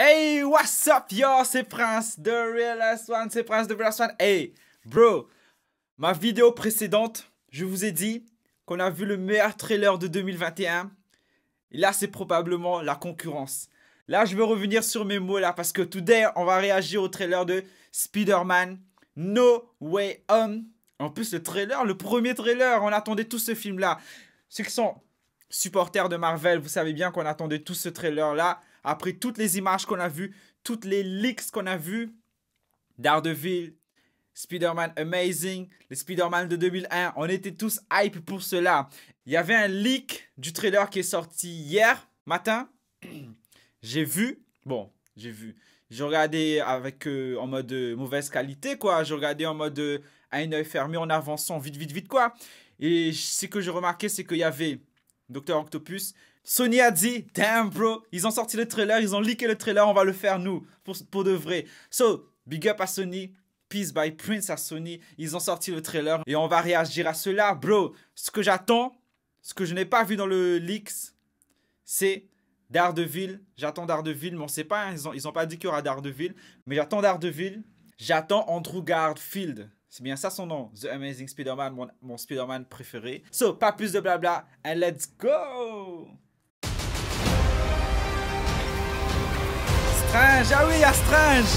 Hey, what's up, yo? C'est Prince de Realest One, c'est Prince de Realest One. Hey, bro, ma vidéo précédente, je vous ai dit qu'on a vu le meilleur trailer de 2021. Et là, c'est probablement la concurrence. Là, je veux revenir sur mes mots là, parce que today, on va réagir au trailer de Spider-Man No Way Home. En plus, le trailer, le premier trailer, on attendait tous ce film-là. Ceux qui sont supporters de Marvel, vous savez bien qu'on attendait tous ce trailer-là. Après toutes les images qu'on a vues, toutes les leaks qu'on a vues, Daredevil, Spider-Man Amazing, les Spider-Man de 2001, on était tous hype pour cela. Il y avait un leak du trailer qui est sorti hier matin. J'ai vu, j'ai regardé avec, en mode mauvaise qualité, quoi. J'ai regardé en mode à un œil fermé, en avançant vite, quoi. Et ce que j'ai remarqué, c'est qu'il y avait Dr. Octopus. Sony a dit, damn bro, ils ont sorti le trailer, ils ont leaké le trailer, on va le faire nous, pour de vrai. So, big up à Sony, peace by Prince à Sony, ils ont sorti le trailer et on va réagir à cela, bro. Ce que j'attends, ce que je n'ai pas vu dans le leaks, c'est Daredevil. J'attends Daredevil, mais on sait pas, hein, ils ont pas dit qu'il y aura Daredevil, mais j'attends Daredevil, j'attends Andrew Garfield. C'est bien ça son nom, The Amazing Spider-Man, mon Spider-Man préféré. So, pas plus de blabla, and let's go! Strange, ah oui, il y a Strange!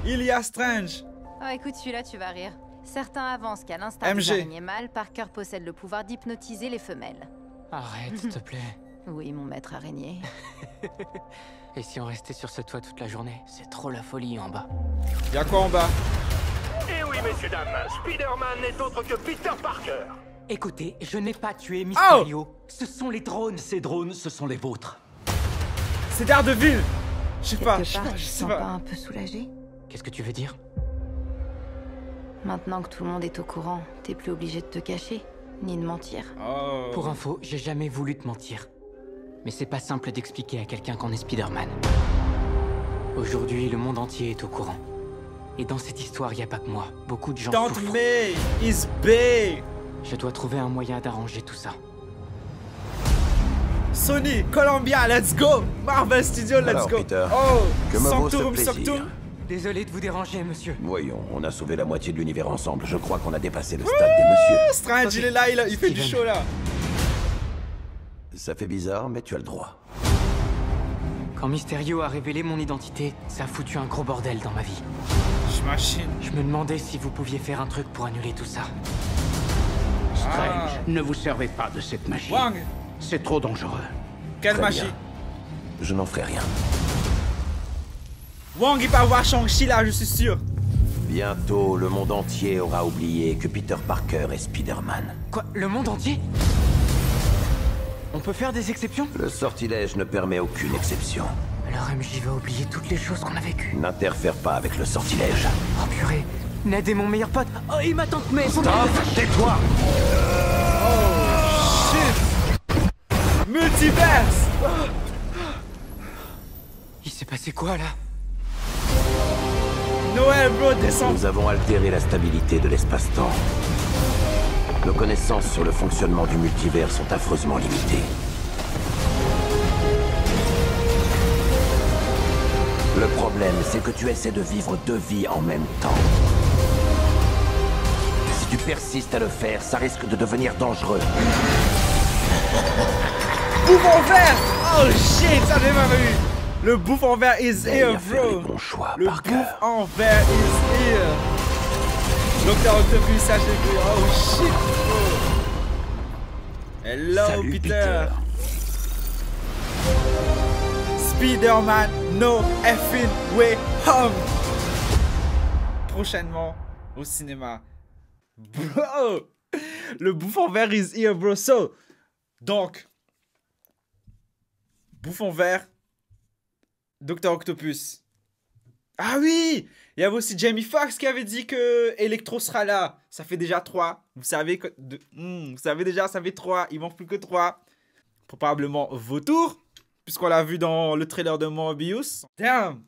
Il y a Strange! Oh, écoute, celui-là, tu vas rire. Certains avancent qu'à l'instar des araignées mâles, Parker possède le pouvoir d'hypnotiser les femelles. Arrête, s'il te plaît. Oui, mon maître araignée. Et si on restait sur ce toit toute la journée? C'est trop la folie en bas. Y'a quoi en bas? Eh oui, messieurs, dames, Spider-Man n'est autre que Peter Parker. Écoutez, je n'ai pas tué Mysterio. Ce sont les drones. Ces drones, ce sont les vôtres. C'est Daredevil! Je sais pas, Quelque je sais part, pas, tu je te sais sens pas pas. un peu soulagé? Qu'est-ce que tu veux dire? Maintenant que tout le monde est au courant, t'es plus obligé de te cacher, ni de mentir. Oh. Pour info, j'ai jamais voulu te mentir. Mais c'est pas simple d'expliquer à quelqu'un qu'on est Spider-Man. Aujourd'hui, le monde entier est au courant. Et dans cette histoire, y a pas que moi. Beaucoup de gens Tante souffrent. May is big! Je dois trouver un moyen d'arranger tout ça. Sony, Columbia, let's go! Marvel Studios, let's Alors, go! Peter, Oh! que me vaut ce Sanctum, plaisir? Sanctum! Désolé de vous déranger, monsieur. Voyons, on a sauvé la moitié de l'univers ensemble. Je crois qu'on a dépassé le stade des messieurs. Strange, il est là, il fait du Steven. show là! Ça fait bizarre, mais tu as le droit. Quand Mysterio a révélé mon identité, ça a foutu un gros bordel dans ma vie. J'imagine. Je me demandais si vous pouviez faire un truc pour annuler tout ça. Strange, ne vous servez pas de cette magie. Wang! C'est trop dangereux. Quelle Très magie! bien. Je n'en ferai rien. Wang, il va voir Shang-Chi là, je suis sûr! Bientôt, le monde entier aura oublié que Peter Parker est Spider-Man. Quoi? Le monde entier? On peut faire des exceptions? Le sortilège ne permet aucune exception. Alors MJ va oublier toutes les choses qu'on a vécues. N'interfère pas avec le sortilège. Oh purée, Ned est mon meilleur pote. Oh, il m'attend que mais... Stop, tais-toi! Multiverse! Il s'est passé quoi là? Noël, bro, descend! Nous avons altéré la stabilité de l'espace-temps. Nos connaissances sur le fonctionnement du multivers sont affreusement limitées. Le problème, c'est que tu essaies de vivre deux vies en même temps. Si tu persistes à le faire, ça risque de devenir dangereux. Bouffon vert! Oh shit, ça j'ai pas vu! Le bouffon vert is Veille here, à faire bro! les bons choix, Le Parker. bouffon vert is here! Dr. Octopus, ça j'ai vu. Oh shit, bro! Hello, Salut, Peter! Spider-Man No Effing Way Home! Prochainement au cinéma. Bro! Le bouffon vert is here, bro. So, donc, bouffon vert, Dr. Octopus. Ah oui! Il y avait aussi Jamie Foxx qui avait dit que Electro sera là. Ça fait déjà 3. Vous savez, vous savez déjà, ça fait 3. Il manque plus que 3. Probablement Vautour, puisqu'on l'a vu dans le trailer de Morbius. Damn!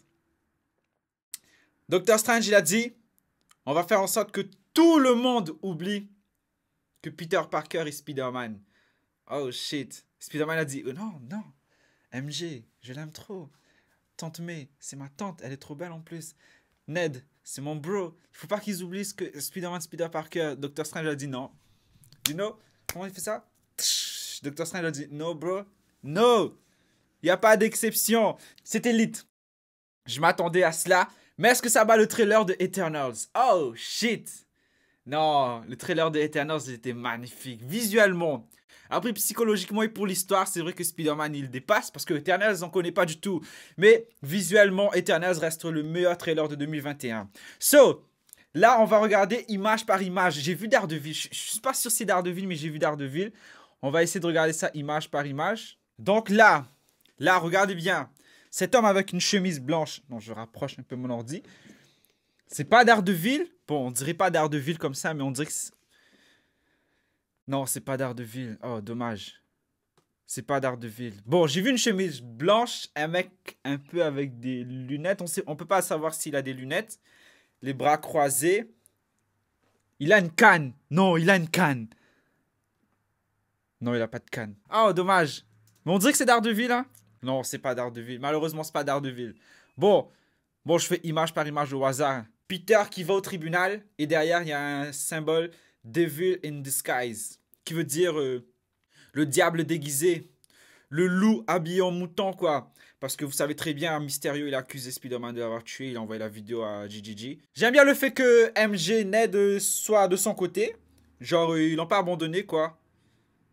Doctor Strange, il a dit, on va faire en sorte que tout le monde oublie que Peter Parker est Spider-Man. Oh shit. Spider-Man a dit, oh, non, non. MJ, je l'aime trop. Tante May, c'est ma tante, elle est trop belle en plus. Ned, c'est mon bro. Il faut pas qu'ils oublient ce que Spider-Man, Peter Parker. Doctor Strange a dit non. You know? Comment il fait ça? Doctor Strange a dit no, bro. No! Il n'y a pas d'exception. C'était lit. Je m'attendais à cela. Mais est-ce que ça bat le trailer de Eternals? Oh, shit! Non, le trailer de Eternals il était magnifique. Visuellement. Après, psychologiquement et pour l'histoire, c'est vrai que Spider-Man, il dépasse. Parce que Eternals, on ne connaît pas du tout. Mais visuellement, Eternals reste le meilleur trailer de 2021. So, là, on va regarder image par image. J'ai vu Daredevil. Je ne suis pas sûr si c'est Daredevil, mais j'ai vu Daredevil. On va essayer de regarder ça image par image. Donc là, regardez bien. Cet homme avec une chemise blanche. Non, je rapproche un peu mon ordi. C'est pas Daredevil. Bon, on dirait pas Daredevil comme ça, mais on dirait que... Non, c'est pas Daredevil. Oh, dommage. C'est pas Daredevil. Bon, j'ai vu une chemise blanche, un mec un peu avec des lunettes. On peut pas savoir s'il a des lunettes. Les bras croisés. Il a une canne. Non, il a une canne. Non, il a pas de canne. Oh, dommage. Mais on dirait que c'est Daredevil, hein? Non, c'est pas Daredevil. Malheureusement, c'est pas Daredevil. Bon, je fais image par image au hasard. Peter qui va au tribunal. Et derrière, il y a un symbole Devil in Disguise. Qui veut dire le diable déguisé. Le loup habillé en mouton, quoi. Parce que vous savez très bien, Mysterio, il a accusé Spider-Man de l'avoir tué. Il a envoyé la vidéo à GGG. J'aime bien le fait que MJ, Ned, soit de son côté. Genre, ils l'ont pas abandonné, quoi.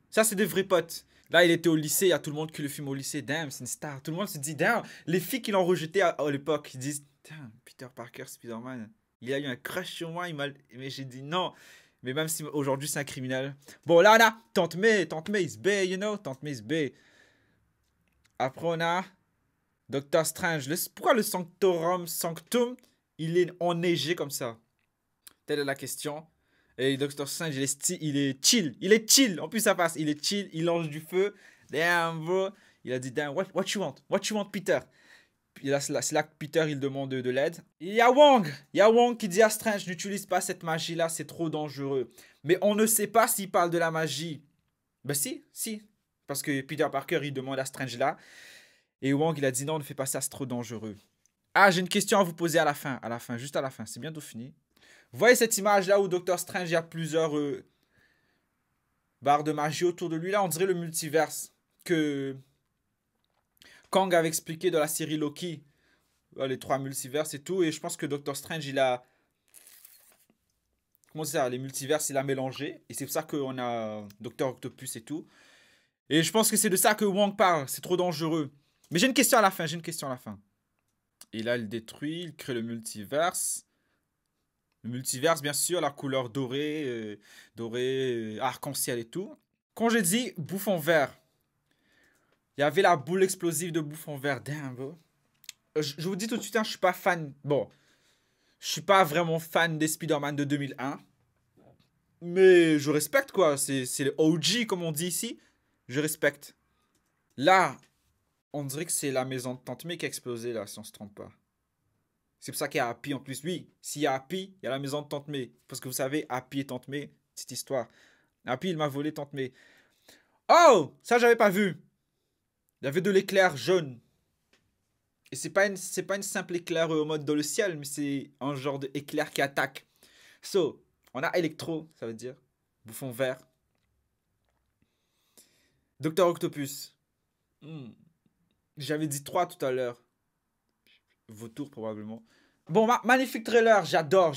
Ça, c'est des vrais potes. Là, il était au lycée, il y a tout le monde qui le filme au lycée. Damn, c'est une star. Tout le monde se dit, damn. Les filles qui l'ont rejeté à l'époque, ils disent, damn, Peter Parker, Spider-Man. Il a eu un crush sur moi, mais j'ai dit non. Mais même si aujourd'hui, c'est un criminel. Bon, là, on a Tante May is bae, you know. Tante May is bae. Après, on a Doctor Strange. Pourquoi le Sanctum, il est enneigé comme ça? Telle est la question. Et Doctor Strange, il est chill. Il est chill. En plus, ça passe. Il est chill. Il lance du feu. Damn, bro. Il a dit, damn, what you want? What you want, Peter? C'est là que Peter, il demande de l'aide. Il y a Wong. Il y a Wong qui dit à Strange, n'utilise pas cette magie-là, c'est trop dangereux. Mais on ne sait pas s'il parle de la magie. Ben si. Parce que Peter Parker, il demande à Strange là. Et Wong, il a dit, non, ne fais pas ça, c'est trop dangereux. Ah, j'ai une question à vous poser à la fin. Juste à la fin. C'est bientôt fini. Vous voyez cette image-là où Doctor Strange, il y a plusieurs barres de magie autour de lui. Là, on dirait le multiverse que Kang avait expliqué dans la série Loki. Les 3 multiverses et tout. Et je pense que Doctor Strange, il a... Comment c'est ça? Les multiverses, il a mélangé. Et c'est pour ça qu'on a Docteur Octopus et tout. Et je pense que c'est de ça que Wong parle. C'est trop dangereux. Mais j'ai une question à la fin. Et là, il détruit. Il crée le multiverse. Le multiverse, bien sûr, la couleur dorée, arc-en-ciel et tout. Quand j'ai dit bouffon vert, il y avait la boule explosive de bouffon vert. Damn, bro. Je vous dis tout de suite, hein, je suis pas fan. Bon, je suis pas vraiment fan des Spider-Man de 2001. Mais je respecte, quoi. C'est le OG, comme on dit ici. Je respecte. Là, on dirait que c'est la maison de Tante May qui a explosé, là, si on se trompe pas. C'est pour ça qu'il y a Happy en plus. Oui, s'il y a Happy, il y a la maison de Tante May. Parce que vous savez, Happy et Tante May, petite histoire. Happy, il m'a volé Tante May. Oh, ça, j'avais pas vu. Il y avait de l'éclair jaune. Et c'est pas une simple éclair au mode dans le ciel, mais c'est un genre d'éclair qui attaque. So, on a Electro, ça veut dire. Bouffon vert. Docteur Octopus. J'avais dit 3 tout à l'heure. Vautour probablement. Bon, magnifique trailer, j'adore.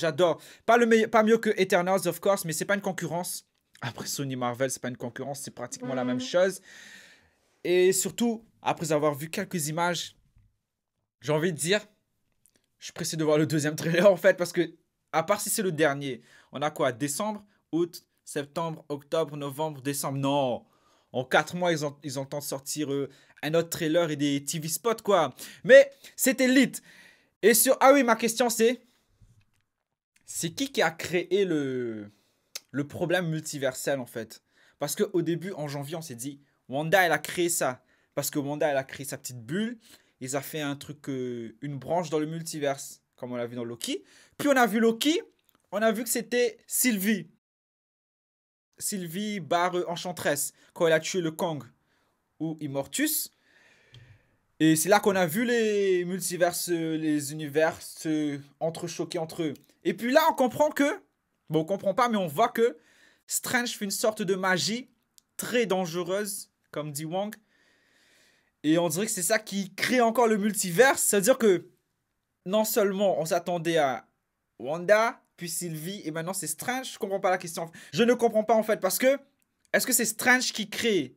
Pas mieux que Eternals, of course, mais c'est pas une concurrence. Après Sony Marvel, c'est pas une concurrence, c'est pratiquement la même chose. Et surtout, après avoir vu quelques images, j'ai envie de dire, je suis pressé de voir le deuxième trailer en fait, parce que, à part si c'est le dernier, on a quoi? Décembre, août, septembre, octobre, novembre, décembre. Non, en 4 mois, ils ont le temps de sortir un autre trailer et des TV spots, quoi. Mais c'était lit. Et ah oui, ma question c'est qui a créé le problème multiversel, en fait? Parce qu'au début, en janvier, on s'est dit, Wanda, elle a créé ça. Parce que Wanda, elle a créé sa petite bulle. Ils ont fait un truc, une branche dans le multiverse, comme on l'a vu dans Loki. Puis on a vu Loki, on a vu que c'était Sylvie. Sylvie / Enchantress, quand elle a tué le Kang ou Immortus. Et c'est là qu'on a vu les multiverses, les univers se entrechoquer entre eux. Et puis là, on comprend que... Bon, on comprend pas, mais on voit que Strange fait une sorte de magie très dangereuse, comme dit Wong. Et on dirait que c'est ça qui crée encore le multiverse. C'est-à-dire que non seulement on s'attendait à Wanda, puis Sylvie, et maintenant c'est Strange. Je comprends pas la question. Je ne comprends pas en fait, parce que... Est-ce que c'est Strange qui crée?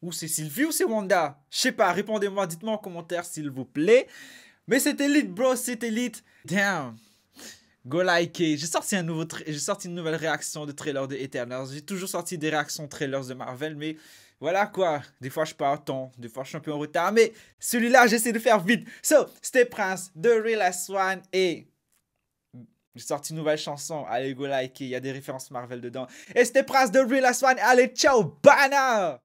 Ou c'est Sylvie ou c'est Wanda? Je sais pas, répondez-moi, dites-moi en commentaire s'il vous plaît. Mais c'était lit, bro, c'était lit. Damn. Go liker. J'ai sorti une nouvelle réaction de trailer de Eternals. J'ai toujours sorti des réactions trailers de Marvel, mais voilà quoi. Des fois je pars à temps, des fois je suis un peu en retard, mais celui-là j'essaie de faire vite. So, c'était Prince de Real Last One et j'ai sorti une nouvelle chanson. Allez go liker, il y a des références Marvel dedans. Et c'était Prince de Real Last One. Allez, ciao, bana!